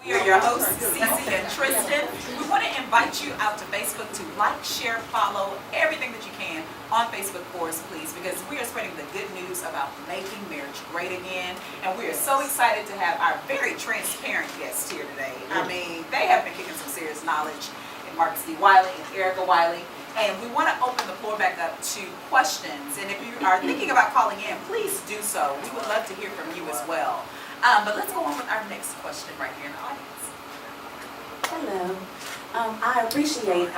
We are your hosts, Cece and Tristan. We want to invite you out to Facebook to like, share, follow everything that you can on Facebook for us, please, because we are spreading the good news about making marriage great again. And we are so excited to have our very transparent guests here today. I mean, they have been kicking some serious knowledge in Marcus D. Wiley and Erica Wiley. And we want to open the floor back up to questions. And if you are thinking about calling in, please do so. We would love to hear from you as well. But let's go on with our next question right here in the audience. Hello. I appreciate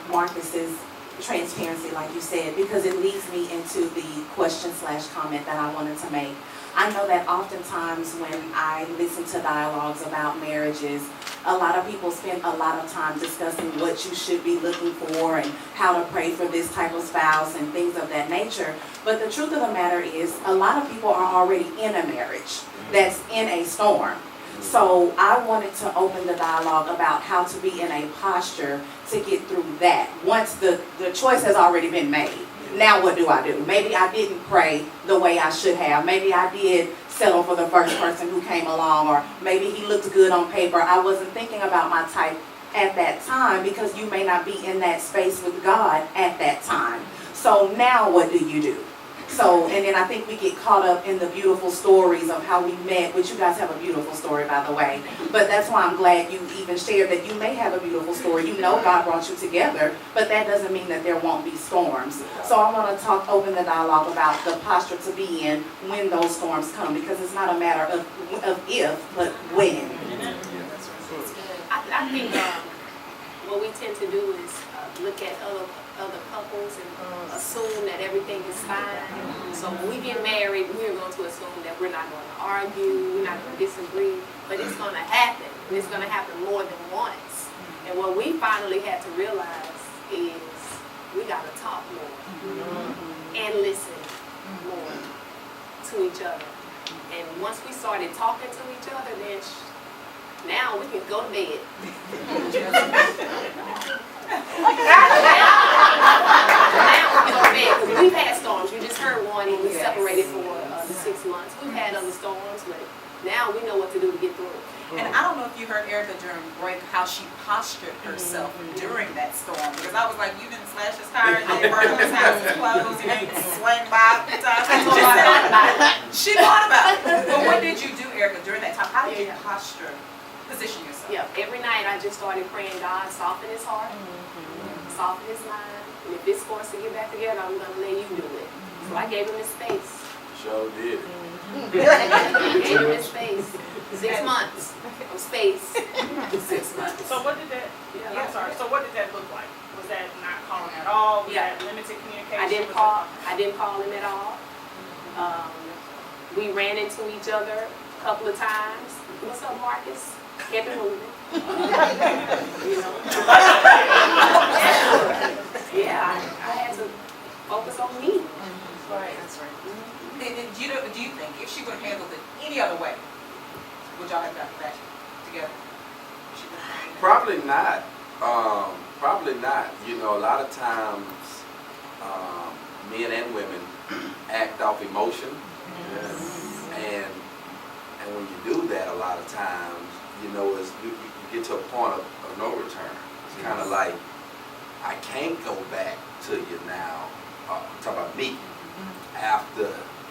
Marcus's transparency, like you said, because it leads me into the question/comment that I wanted to make. I know that oftentimes when I listen to dialogues about marriages, a lot of people spend a lot of time discussing what you should be looking for and how to pray for this type of spouse and things of that nature. But the truth of the matter is, a lot of people are already in a marriage that's in a storm. So I wanted to open the dialogue about how to be in a posture to get through that. Once the choice has already been made, now what do I do? Maybe I didn't pray the way I should have. Maybe I did settle for the first person who came along, or maybe he looked good on paper. I wasn't thinking about my type at that time, because you may not be in that space with God at that time. So now what do you do? So, and then I think we get caught up in the beautiful stories of how we met, which you guys have a beautiful story, by the way. But that's why I'm glad you even shared that you may have a beautiful story. You know God brought you together, but that doesn't mean that there won't be storms. So I want to open the dialogue about the posture to be in when those storms come, because it's not a matter of if, but when. I think what we tend to do is look at other couples and assume that everything is fine. So when we get married, we're going to assume that we're not going to argue, we're not going to disagree, but it's going to happen. It's going to happen more than once. And what we finally had to realize is we got to talk more and listen more to each other. And once we started talking to each other, then now we can go to bed. We've had storms. You just heard one, and we separated for the 6 months. We've had other storms, but now we know what to do to get through it. And I don't know if you heard Erica during break how she postured herself during that storm, because I was like, you didn't slash his tires, you didn't burn up his house, his clothes, you didn't swing by a few times. She thought about it. But what did you do, Erica, during that time? How did you position yourself? Yeah, every night I just started praying, God, soften his heart, soften his mind. And if it's for us to get back together, I'm going to let you do it. So I gave him his space. Sure did. Gave him his space. 6 months of space. 6 months. So what did that? I'm sorry. So what did that look like? Was that not calling at all? Was that limited communication? I didn't call him at all. We ran into each other a couple of times. What's up, Marcus? Kept it moving. You know. Yeah, I had to focus on me. Right. That's right. Do you think if she would have handled it any other way, would y'all have gotten back together? Probably not. Probably not. You know, a lot of times, men and women act off emotion, and when you do that, a lot of times, you know, you get to a point of no return. It's kind of like, I can't go back to you now. I'm talking about me. After,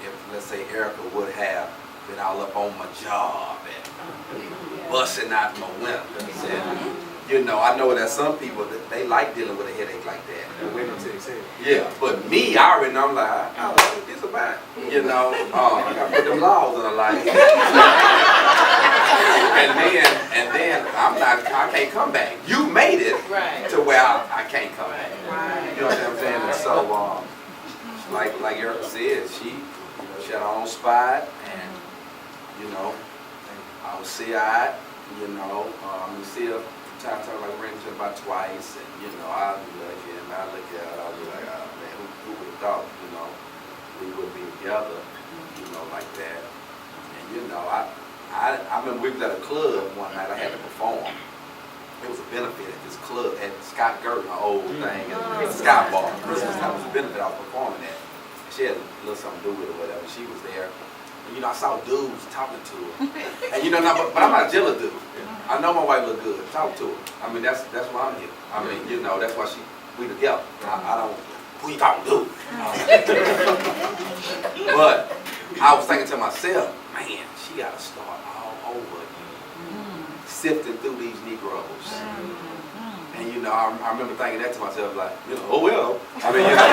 if let's say Erica would have been all up on my job and busting out my windows, and you know, I know that some people that they like dealing with a headache like that. And women take it. Yeah, but me, I already know. I'm like, I know what this about. You know, I got to put them laws in the life. and then I can't come back. You made it to where I can't come back. You know what I'm saying? And so, like Erica said, she had her own spot, and you know, I would see her, you know, we see her from time to time, like ran into her about twice, and you know, I look at him, I look at her, I'll be like, oh man, who would have thought, you know, we would be together, you know, like that. And you know, I remember we was at a club one night. I had to perform. It was a benefit at this club at Scott Gert, my old thing, at the Sky Bar. Christmas time was a benefit. I was performing at. She had a little something to do with it or whatever. She was there, And, you know, I saw dudes talking to her. And you know, but I'm not a jealous dude. I know my wife look good. Talk to her. I mean, that's why I'm here. I mean, you know, that's why we together. I don't, who you talking to? But I was thinking to myself, man, she got to start all over again, sifting through these Negroes. And you know, I remember thinking that to myself, like, you know, oh well. I mean, you know.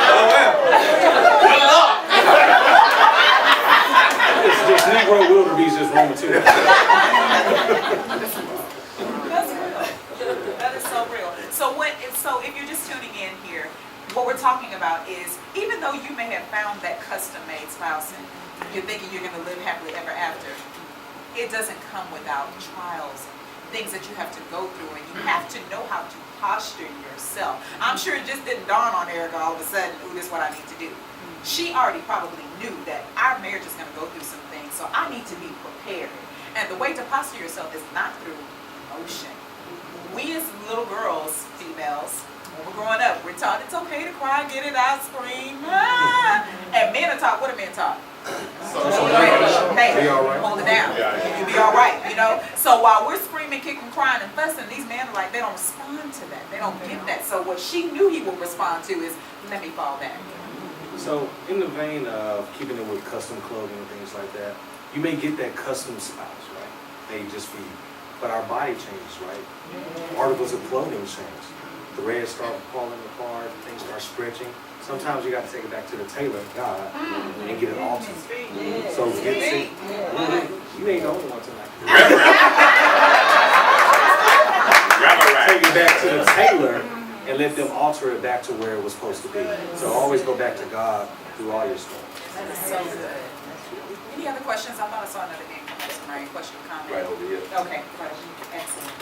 Oh well. Good luck. This Negro wildebeest is wrong too. That's real. That is so real. So if you're just tuning in here, what we're talking about is, even though you may have found that custom-made spouse and you're thinking you're going to live happily ever after, it doesn't come without trials, things that you have to go through, and you have to know how to posture yourself. I'm sure it just didn't dawn on Erica all of a sudden, ooh, this is what I need to do. She already probably knew that our marriage is going to go through some things, so I need to be prepared. And the way to posture yourself is not through emotion. We as little girls, females, when we're growing up, we're taught it's okay to cry, get it out, scream. Ah! And men are taught, what are men taught? Hey, Be all right. hold it down. You'll be all right, you know? So while we're screaming, kicking, crying, and fussing, these men are like, they don't respond to that. They don't get that. So what she knew he would respond to is, let me fall back. So in the vein of keeping it with custom clothing and things like that, you may get that custom spouse, right? They just for you. But our body changes, right? Articles of clothing change. Threads start falling apart, things start stretching. Sometimes you got to take it back to the tailor, God, and get it altered. So get it. You ain't the only one tonight. Take it back to the tailor and let them alter it back to where it was supposed to be. So always go back to God through all your stuff. That is so good. Any other questions? I thought I saw another name come up. Somebody, question or comment? Right over here. Okay, excellent.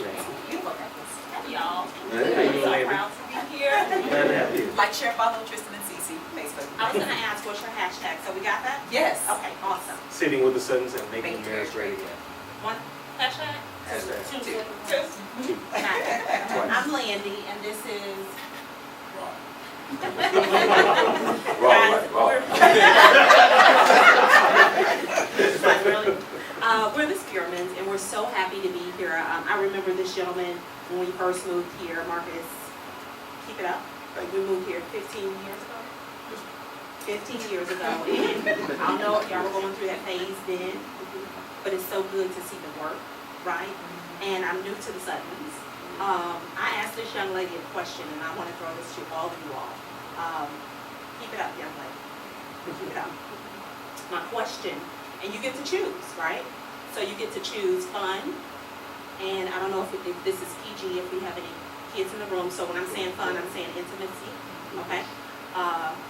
Beautiful necklace. Y'all. Hey, you So lady. proud to be here. Glad to have you. Like, share, follow Tristan and Cece, Facebook. I was gonna ask, what's your hashtag? So we got that? Yes. Okay, awesome. Sitting with the Suttons and making marriage great again. One hashtag? Hashtag. Two. Two. Nice. I'm Landy, and this is. We're the Spearmans, and we're so happy to be here. I remember this gentleman when we first moved here, Marcus. Keep it up. We moved here 15 years ago. 15 years ago, and I don't know if y'all were going through that phase then, but it's so good to see the work, right? And I'm new to the Suttons. I asked this young lady a question, and I want to throw this to all of you all. Keep it up, young lady. Keep it up. My question, and you get to choose, right? So you get to choose fun, and I don't know if this is PG, if we have any kids in the room. So when I'm saying fun, I'm saying intimacy, okay?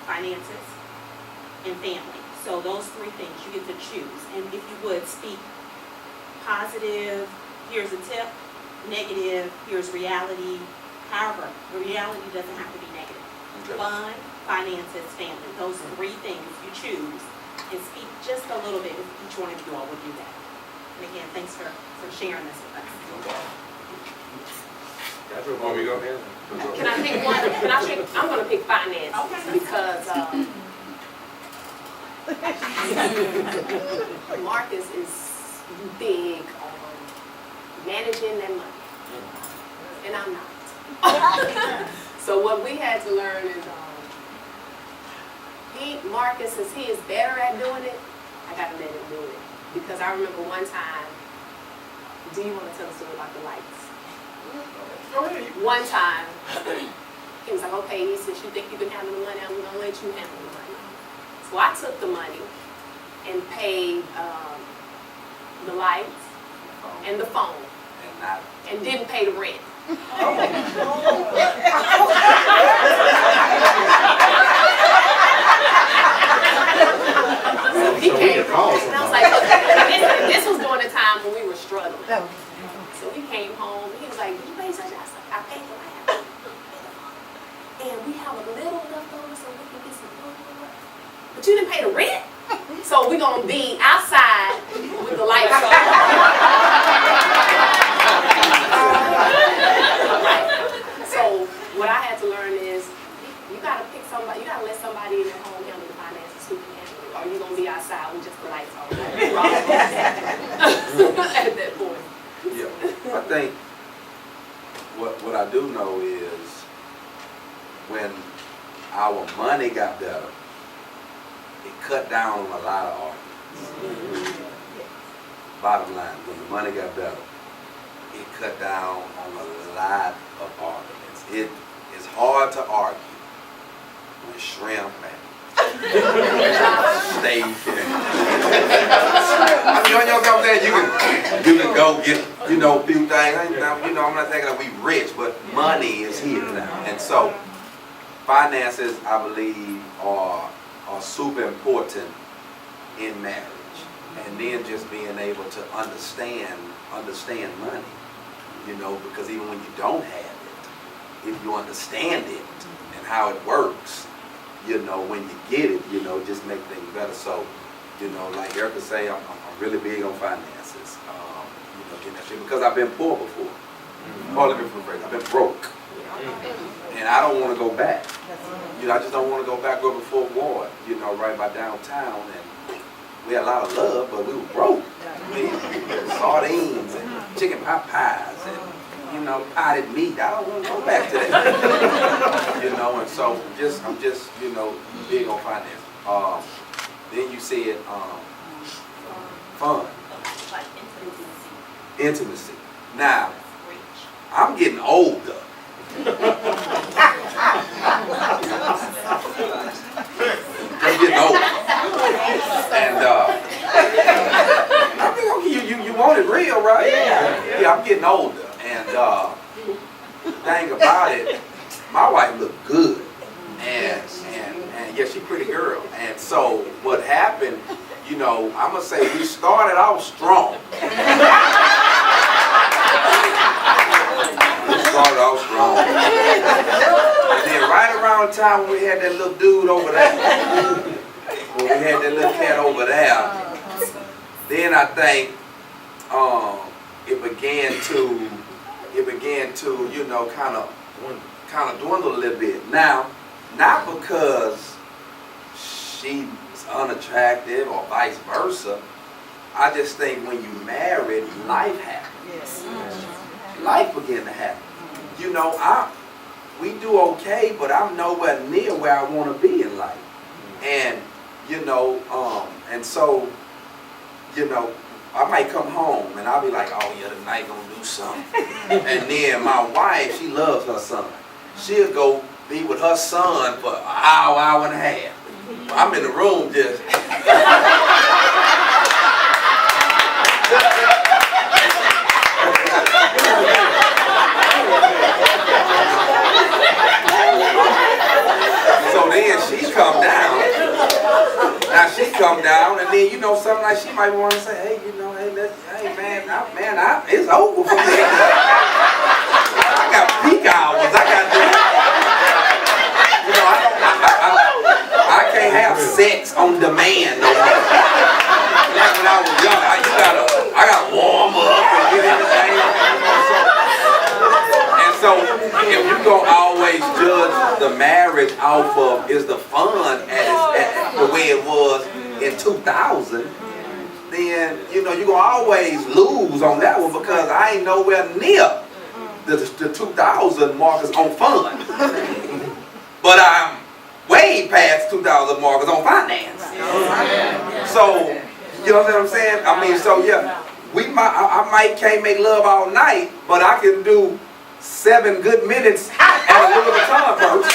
Finances, and family. So those three things you get to choose. And if you would speak positive, here's a tip, negative, here's reality. However, the reality doesn't have to be negative. Okay. Fun, finances, family. Those three things you choose, and speak just a little bit if each one of you all would do that. And again, thanks for sharing this with us. Where we go? Can I pick one? I'm gonna pick finance Okay. because Marcus is big on managing that money, and I'm not. So what we had to learn is, Marcus, since he is better at doing it, I gotta let him do it. Because I remember one time, do you want to tell the story about the lights? One time, he was like, okay, he said, you think you can handle the money? I'm gonna let you handle the money. So I took the money and paid the lights and the phone and didn't pay the rent. So he came, and I was like, and this was during the time when we were struggling. So he came home, he was like, did you pay such? I said, I paid the rent. And we have a little left over so we can get some food. But you didn't pay the rent? So we're going to be outside with the lights on. So what I had to learn somebody, you gotta let somebody in your home handle the finances who can handle it. Or you gonna be outside with just the lights on. At that point. Yeah, I think what I do know is when our money got better, it cut down on a lot of arguments. Bottom line, when the money got better, it cut down on a lot of arguments. It is hard to argue with shrimp and steak and you know what I'm saying? You can go get, a few things. I'm not thinking that we rich, but money is here now. And so finances, I believe, are super important in marriage. And then just being able to understand money, because even when you don't have it, if you understand it and how it works, when you get it, just make things better. So, like Erica say, I'm really big on finances, getting that shit, because I've been poor before. I've been broke. And I don't want to go back. I just don't want to go back over Fort Ward, right by downtown. And we had a lot of love, but we were broke. Sardines and chicken pot pies and, potted meat. I don't want to go back to that. And so I'm just, big on finance. Then you said fun. Like Intimacy. Now, I'm getting older. I'm getting older. And I mean, you want it real, right? Yeah, I'm getting older. And the thing about it, my wife looked good. And yeah, she's a pretty girl. And so what happened, I'm going to say we started off strong. Started off strong. And then right around the time when we had that little dude over there, when we had that little cat over there, then I think it began to kind of dwindle a little bit. Now, not because she's unattractive or vice versa. I just think when you married, life happens. Life began to happen. We do okay, but I'm nowhere near where I want to be in life. And, and so, I might come home and I'll be like, oh yeah, tonight gonna do something. And then my wife, she loves her son. She'll go be with her son for an hour and a half. I'm in the room just. So then she come down. Now she come down, and then something like she might want to say, hey, man, it's over for me. I got peak hours. I got I can't have sex on demand no more. Like when I was young, I gotta warm up and get in the thing. And so if you're gonna always judge the marriage off of is the fun as the way it was in 2000, then you're gonna always lose on that one, because I ain't nowhere near the 2000 markers on fun. But I'm way past 2000 markers on finance. So, you know what I'm saying? I mean, so yeah, I can't make love all night, but I can do 7 good minutes at a Louis Vuitton purse.